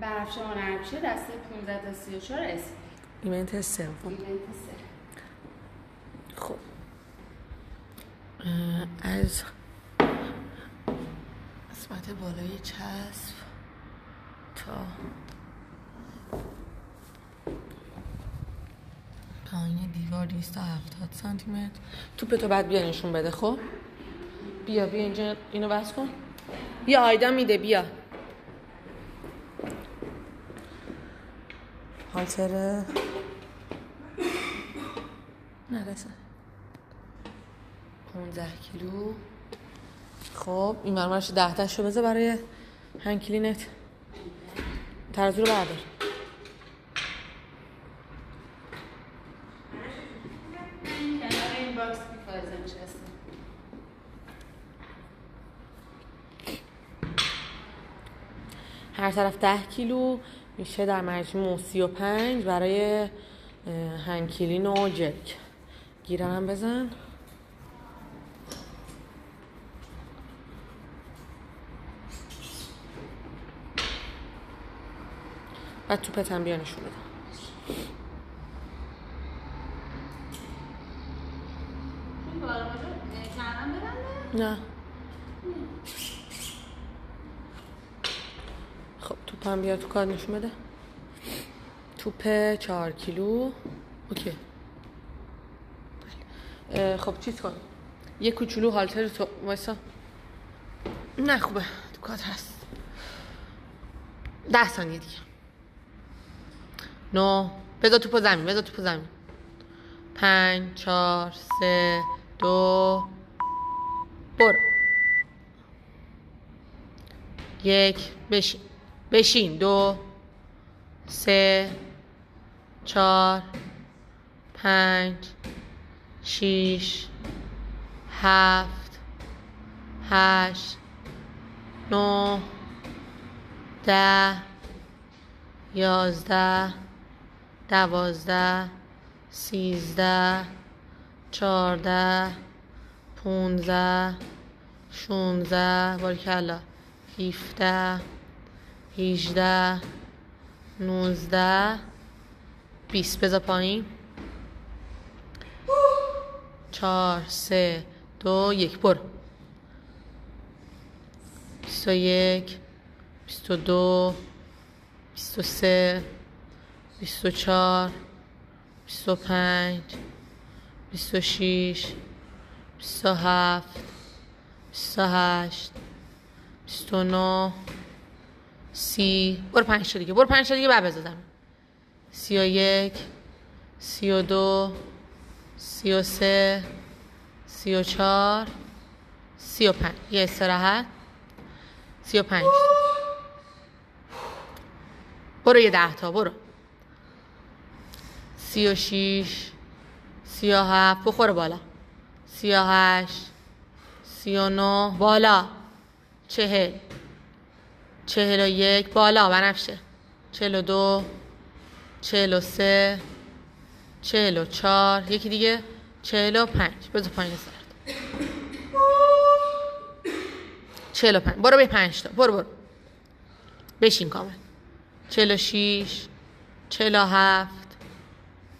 بنفشه هنرپیشه دسته 15 تا 34 اسم. ایونت سوم. خب از قسمت بالای چسب تا پایین دیوار 270 سانتی متر. توپتو بعد بیا نشون بده. خب بیا اینجا اینو بس کن. بیا آیدا میده. بیا هالتر نرسه 15 کیلو. خب این مرمارش 10 تاشو بذار برای هنکلینت. ترازو رو بردار. کنار این باکس که فایزه نشسته. هر طرف 10 کیلو میشه در مجموع 35 برای هنکلین و جرک. گیرنم بزن. بعد توپت هم بیا نشون بده. نه خب توپ هم بیا تو کار نشون بده. توپ 4 کیلو. اوکی. خب چیز کن یه کوچولو هالتر تو وایسا. نه خوبه تو کار هست. 10 ثانیه دیگه. نو بذار توپو زمین. 5 4 3 2 برو. 1 بشین 2 3 4 5 6 7 8 9 10 11 12 13 14 15 16 باریکلا 17 18 19 20 بذار پایین. 4 3 2 1 برو. 21 22 23 24 25 26 27 28 29 30 برو 5 تا دیگه. بعد بزنم. 31 32 33 34 35 یه استراحت. 35 برو یه 10 تا برو. 36 37 بخوره بالا. 38 39 بالا. 40 41 بالا بنفشه. 42 43 44 یکی دیگه 45 بذار پایین سرد. 45 برو به 5 تا برو بشین کامل. 46 47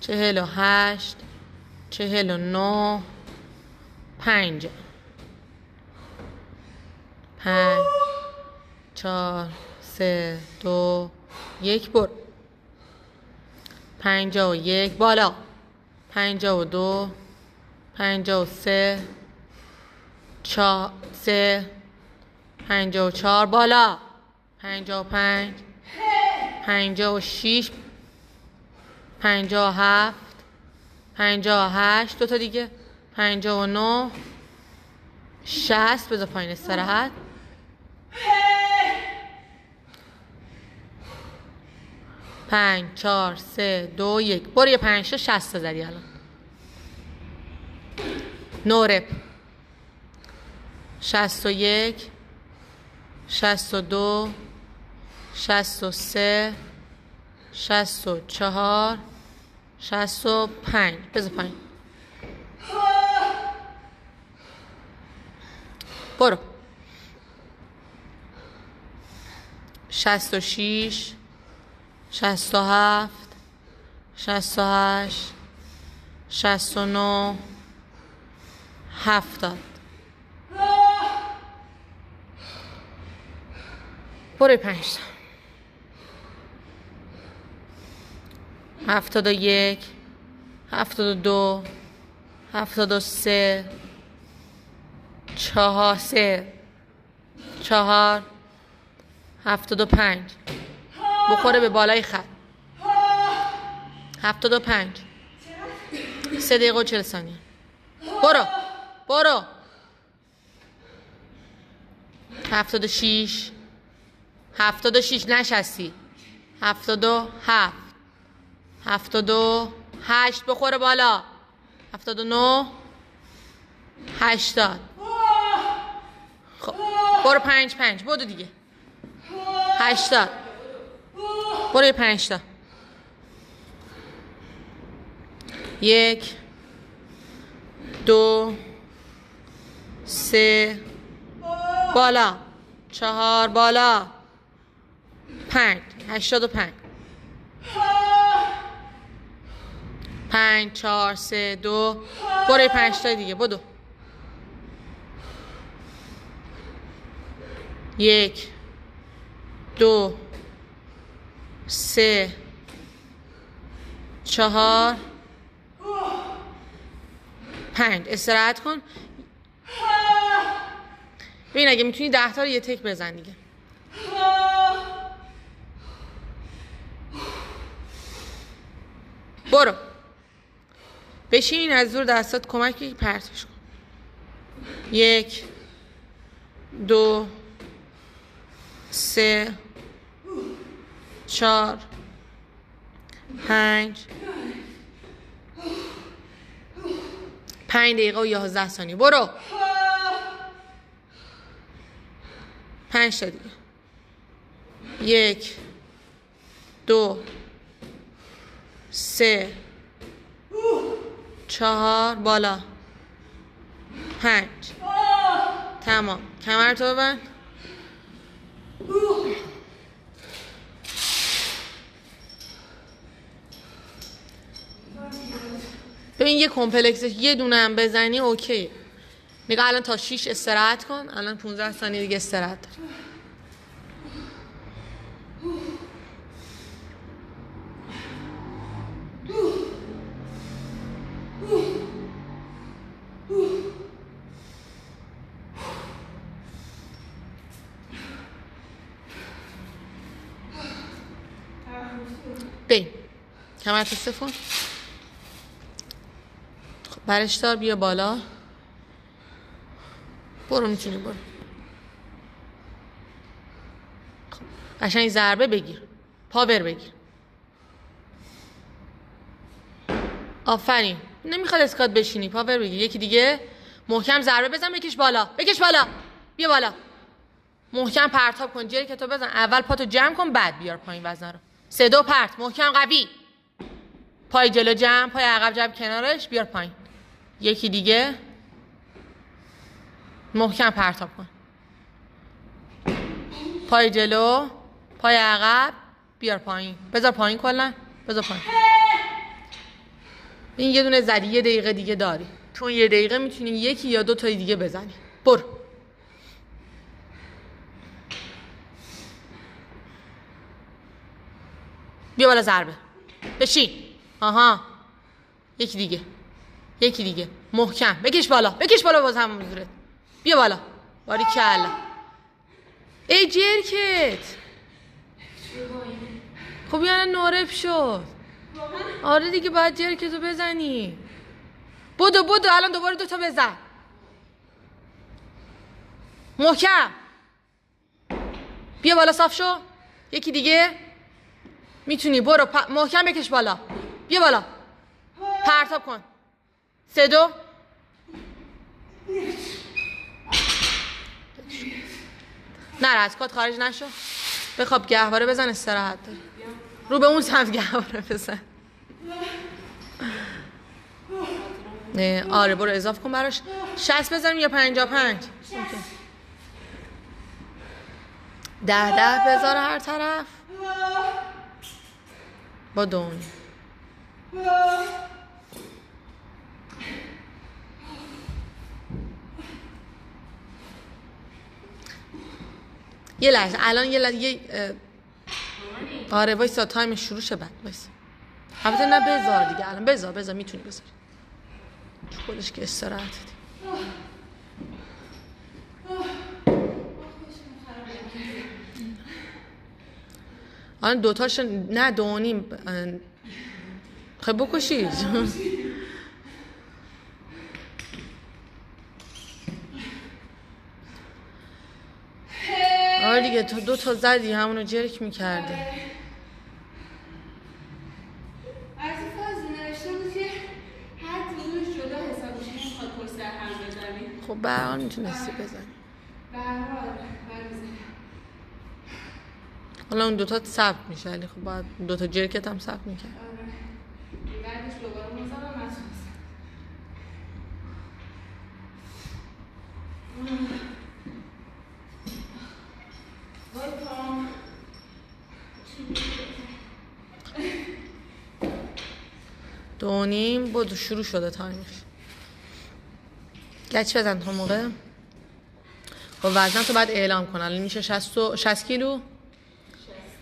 48 49 5 4 3 2 1 برو. 51 بالا. 52 53 3 54 بالا. 55 56 57 58 دوتا دیگه. 59 60 بذار پایین استراحت. 5 4 3 2 1 برو. یه 5 تا 60 تا زدی الان. نورپ 61 62 63 64 65 بذار پایین. برو. 66 67 68 69 70. برو 5 تا. 71 72 73 4 4 75. بخوره به بالای خط. 75. 3 دقیقه و 40 ثانیه. برو 76 نشستی. 77 78. بخوره بالا. 79 80. خب برو 5 بدو دیگه. 80. برو 5 تا. 1 2 3 بالا. 4 بالا. 5 85. 5 4 3 2. برو 5 تا دیگه. بدو. 1 2 3 4 5. استراحت کن. ببین اگه میتونی 10 تا رو یه تک بزن دیگه. برو بشین. از دور دستات کمک بگی پرتش کن. 1 2 3 4 5 دقیقه و 11 ثانیه. برو 5 تا دیگه. 1 2 3 4 بالا. 5. تمام. کمرتو ببند. ببین یه کمپلکس یه دونه هم بزنی اوکی. نگاه الان تا 6 استراحت کن. الان 15 ثانیه دیگه استراحت داری. بین کمرت استفون. خب برش دار. بیا بالا. برو میتونی برو. خب قشنگ ضربه بگیر. پاور بگیر. آفرین. نمیخواد اسکات بشینی. پاور بگیر. یکی دیگه. محکم ضربه بزن. بکش بالا. بیا بالا. محکم پرتاب کن. جری که تو بزن. اول پاتو جمع کن بعد بیار پایین وزن رو. 3 2 پرت. محکم قوی. پای جلو جمع. پای عقب جمع کنارش. بیار پایین. یکی دیگه. محکم پرتاب کن. پای جلو. پای عقب. بیار پایین. بذار پایین کلا. بذار پایین. این یه دونه زدی. 1 دقیقه دیگه داری. تو 1 دقیقه میتونی 1 یا 2 تا دیگه بزنی. برو. بیا بالا ضربه. بشین. آها. یکی دیگه. محکم. بکش بالا باز همون زورت. بیا بالا. باریکلا. ای جرکت. خب یعنی نورف شد. آره دیگه باید جرکتو بزنی. بدو الان دوباره 2 تا بزن. محکم. بیا بالا صاف شو. یکی دیگه. میتونی برو محکم بکش بالا. بیا بالا. پرتاب کن. 3 2 نره از کات خارج نشو. بخواب گهواره بزن. استراحت داری. رو به اون سمت گهواره بزن. آره برو اضافه کن براش. 60 بزنیم یا 55. 10 بذار هر طرف. با 2.5. یه لحظه الان آره وایسا تایم شروع شه بعد وایسا. البته نه بذار دیگه الان بذار میتونی بذاری. خودش که استراحت دی. الان دوتاش نه 2.5 خب بکشید. آره دیگه تو 2 تا زدی همونو جرک میکردی. از این فازی نوشته بود که هر کدومش جدا حساب میشه نمیخواد پشت سر هم بزنی. خب به هر حال میتونستی بزنی. به هر حال برمیزنی. حالا اون 2 تا ثبت میشه ولی خب باید 2 تا جرکت هم ثبت میکرد. آره بعدش دوباره مزدم نتونستم. وای پام 2.5 بود شروع شده تایمش. گچ بزن تا موقع. خب وزن تو باید اعلام کن. الان میشه 60 کیلو.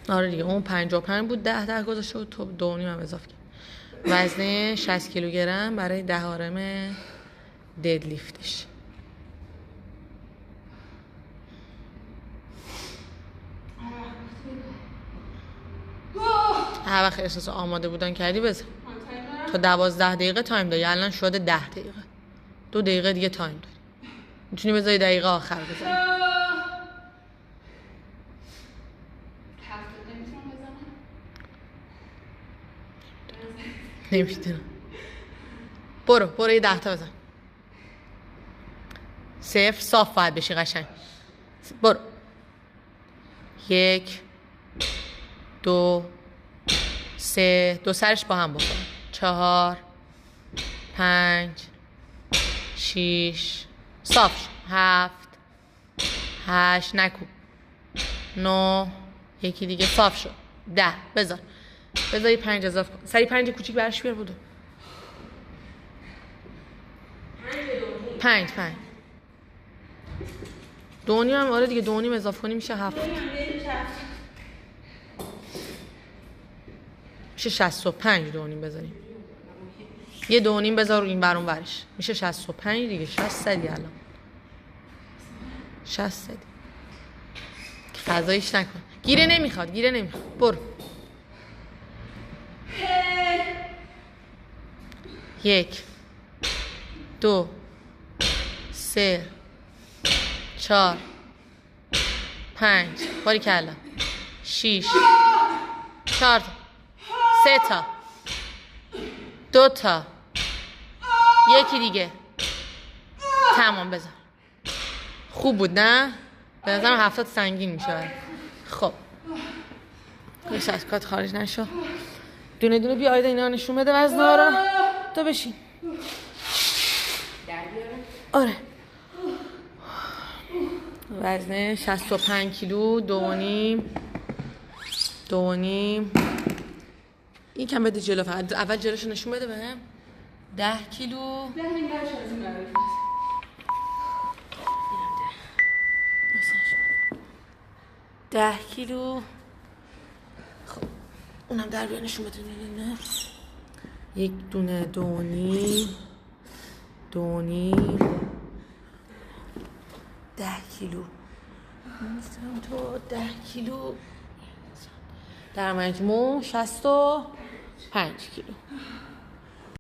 آره دیگه اون 55 بود 10 گذاشته بود تو 2.5 هم اضافه کرد. وزن 60 کیلوگرم برای 10 آرم ددلیفتش. هر وقت احساس آماده بودن کردی بزن. تا 12 دقیقه تایم داری. الان شده 10 دقیقه. 2 دقیقه دیگه تایم داری. میتونی بذاری دقیقه آخر بزنی. نمیتونم. برو یه 10 تا بزن. 0 صاف باید بشی قشنگ. برو 1 2 3 2 سرش با هم بکن 4 5 6 صاف شد 7 8 نکوب 9 یکی دیگه صاف شد 10 بذاری 5 اضافه کن سری 5 کوچیک برش بیار بودو 5 2.5 هم آره دیگه 2.5 اضافه کنی میشه 7 میشه 65 2.5 بزنیم یه 2.5 بذار رو این برون ورش میشه 65 دیگه 60 زدی الان 60 زدی فضایش نکن گیره نمیخواد برو 1 2 3 4 5 باری کلا 6 4 تا 3 تا 2 تا یکی دیگه تمام بذار خوب بود نه؟ به نظرم 70 سنگین میشه خب کاش از کات خارج نشو دونه دونه بیا آیدا اینا نشون بده وزنا رو تو بشین آره وزن 65 کیلو 2.5 این کم بده جلو فقط اول جلوشو نشون بده بهم 10 کیلو 10 کیلو خب اونم در بیا نشون بده نه یک دونه 2.5 10 کیلو میستم تو 10 کیلو در مجموع 65 کیلو